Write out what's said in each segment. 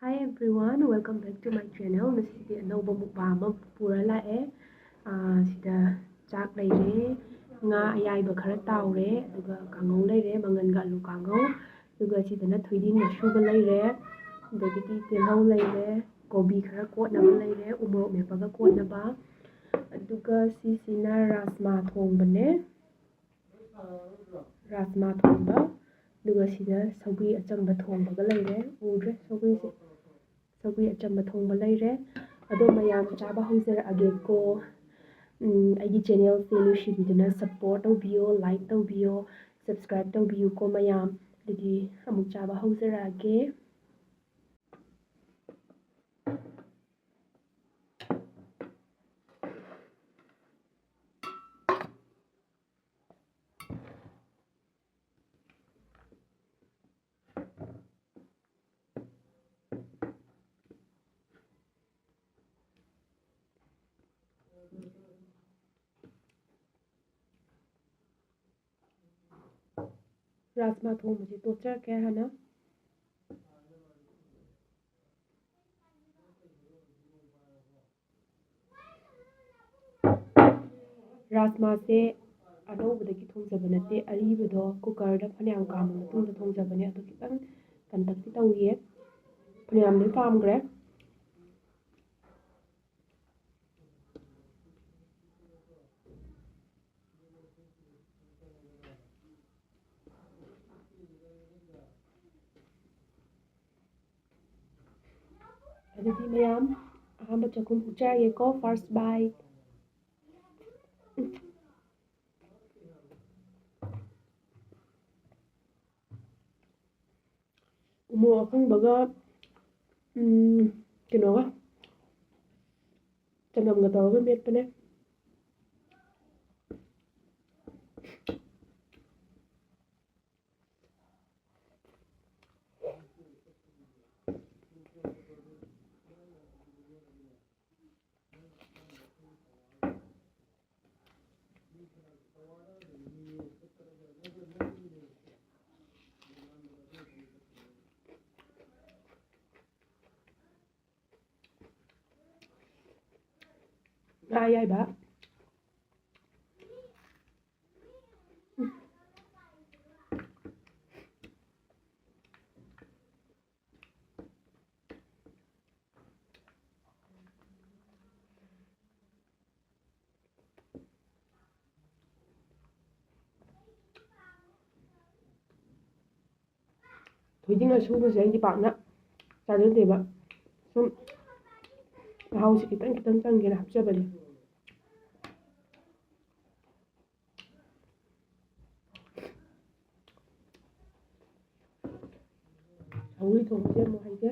Hi everyone, welcome back to my channel. Masidi anauba mukbang ama pura lae. Sida chak leire, nga ayaiba khara taure, aduga kangau leire, mangan alu kangau, aduga sidana thoidin masuba leire, adagidi telhau leire, kobi khara kotnaba leire, umorok mepaga kotnaba, aduga sisina rasma thongbane, rasma thongba, aduga sida saugri achamba thongbaga leire, udre saugrise. Saugri achamba thongba leire ado mayam chaba hꯧꯖꯔꯛꯑꯒꯦꯀꯣ ꯑꯩꯒꯤ ꯆꯦꯅꯦꯜꯁꯦ ꯅꯨꯡꯁꯤꯕꯤꯗꯨꯅ support ꯇꯧꯕꯤꯌꯣ like ꯇꯧꯕꯤꯌꯣ subscribe ꯇꯧꯕꯤꯌꯨꯀꯣ ꯃꯌꯥꯝ ꯑꯗꯨꯗꯤ ꯑꯃꯨꯛ ꯆꯥꯕ ꯍꯧꯖꯔꯛꯑꯒꯦ ꯔꯥꯖꯃꯥ ꯊꯣꯡꯕꯁꯦ ꯇꯣꯠꯆꯔꯛꯀꯦ ꯍꯥꯟꯅ ꯔꯥꯖꯃꯥꯁꯦ ꯑꯅꯧꯕꯗꯒꯤ ꯊꯣꯡꯖꯕ ꯅꯠꯇꯦ ꯑꯔꯤꯕꯗꯣ ꯀꯨꯀꯔꯗ ꯐꯅꯌꯥꯝ ꯀꯥꯝꯃ ꯃꯇꯨꯡꯗ ꯊꯣꯡꯖꯕꯅꯦ ꯑꯗꯨ ꯈꯤꯇꯪ ꯀꯟꯇꯛꯇꯤ ꯇꯧꯔꯤꯌꯦ ꯐꯅꯌꯥꯝꯗꯤ ꯀꯥꯝꯈ꯭ꯔꯦ ꯑꯗꯨꯗꯤ ꯃꯌꯥꯝ ꯑꯍꯥꯟꯕ ꯆꯥꯛꯈꯨꯝ ꯎꯠꯆꯔꯒꯦꯀꯣ ꯐꯥꯔꯁ ꯕꯥꯏꯠ ꯎꯃꯣꯔꯣꯛ ꯑꯀꯪꯕꯒ ꯀꯩꯅꯣꯒ ꯆꯅꯝꯒ ꯇꯧꯔꯒ ꯃꯦꯠꯄꯅꯦ ꯉꯥ ꯑꯌꯥꯏꯕ ꯊꯣꯏꯗꯤꯡ ꯑꯁꯨꯕꯁꯦ ꯑꯩꯗꯤ ꯄꯥꯛꯅ ꯆꯥꯖꯗꯦꯕ ꯁꯨꯝ ꯃꯍꯥꯎꯁꯦ ꯈꯤꯇꯪ ꯈꯤꯇꯪ ꯆꯪꯒꯦꯅ ꯍꯥꯞꯆꯕꯅꯦ ꯁꯧꯒ꯭ꯔꯤ ꯊꯣꯡꯕꯁꯦ ꯑꯃꯨꯛ ꯍꯩꯒꯦ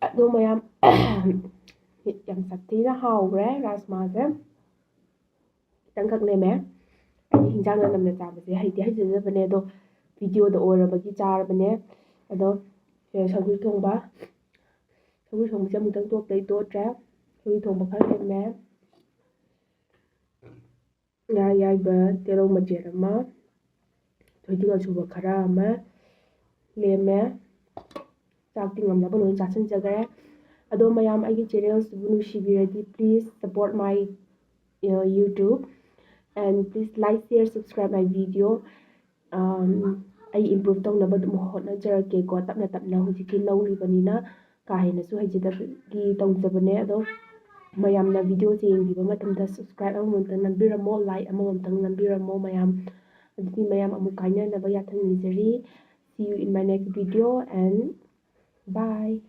ꯑꯗꯣ ꯃꯌꯥꯝ ꯌꯥꯝ ꯁꯥꯊꯤꯅ ꯍꯥꯎꯈ꯭ꯔꯦ ꯔꯥꯖꯃꯥꯁꯦ ꯈꯤꯇꯪꯈꯛ ꯅꯦꯝꯃꯦ ꯑꯩꯗꯤ ꯍꯤꯟꯖꯥꯡꯅ ꯅꯝꯅ ꯆꯥꯕꯁꯦ ꯍꯩꯖꯗꯕꯅꯦ ꯑꯗꯣ ꯚꯤꯗꯤꯑꯣꯗ ꯑꯣꯏꯔꯕꯒꯤ ꯆꯥꯔꯕꯅꯦ ꯑꯗꯣ ꯁꯧꯒ꯭ꯔꯤ ꯊꯣꯡꯕꯁꯦ ꯑꯃꯨꯛꯇꯪ ꯇꯣꯠꯇ꯭ꯔꯦ ꯁꯧꯒ꯭ꯔꯤ ꯊꯣꯡꯕ ꯈꯔ ꯂꯦꯝꯃꯦ ꯉꯥ ꯑꯌꯥꯏꯕ ꯇꯤꯜꯍꯧ ꯃꯆꯦꯠ ꯑꯃ ꯊꯣꯏꯗꯤꯡ ꯑꯁꯨꯕ ꯈꯔ ꯑꯃ ꯂꯦꯝꯃꯦ ꯆꯥꯛꯇꯤ ꯉꯝꯅꯕ ꯂꯣꯏ ꯆꯥꯁꯤꯟꯖꯈ꯭ꯔꯦ ꯑꯗꯣ ꯃꯌꯥꯝ ꯑꯩꯒꯤ ꯆꯦꯅꯦꯜꯁꯤꯕꯨ ꯅꯨꯡꯁꯤꯕꯤꯔꯗꯤ please support my YouTube and please like share subscribe my video ꯑꯩ ꯏꯝꯄ꯭ꯔꯨꯚ ꯇꯧꯅꯕ ꯑꯗꯨꯝ ꯍꯣꯠꯅꯖꯔꯛꯀꯦꯀꯣ ꯇꯞꯅ ꯇꯞꯅ ꯍꯧꯖꯤꯛꯇꯤ ꯅꯧꯔꯤꯕꯅꯤ나 ꯀꯥ ꯍꯦꯟꯅꯁꯨ ꯍꯩꯖꯗꯕꯒꯤ ꯇꯧꯖꯕꯅꯦ ꯑꯗꯣ ꯃꯌꯥꯝꯅ ꯚꯤꯗꯤꯑꯣꯁꯦ ꯌꯦꯡꯕꯤꯕ ꯃꯇꯝꯗ ꯁꯞꯁꯀ꯭ꯔꯥꯏꯕ ꯑꯃꯃꯝꯇꯪ ꯅꯝꯕꯤꯔꯝꯃꯣ ꯂꯥꯏꯛ ꯑꯃꯃꯝꯇꯪ ꯅꯝꯕꯤꯔꯝꯃꯣ ꯃꯌꯥꯝ ꯑꯗꯨꯗꯤ ꯃꯌꯥꯝ ꯑꯃꯨꯛ ꯀꯥꯏꯅꯅꯕ ꯌꯥꯊꯪ ꯅꯤꯖꯔꯤ see you in my next video and bye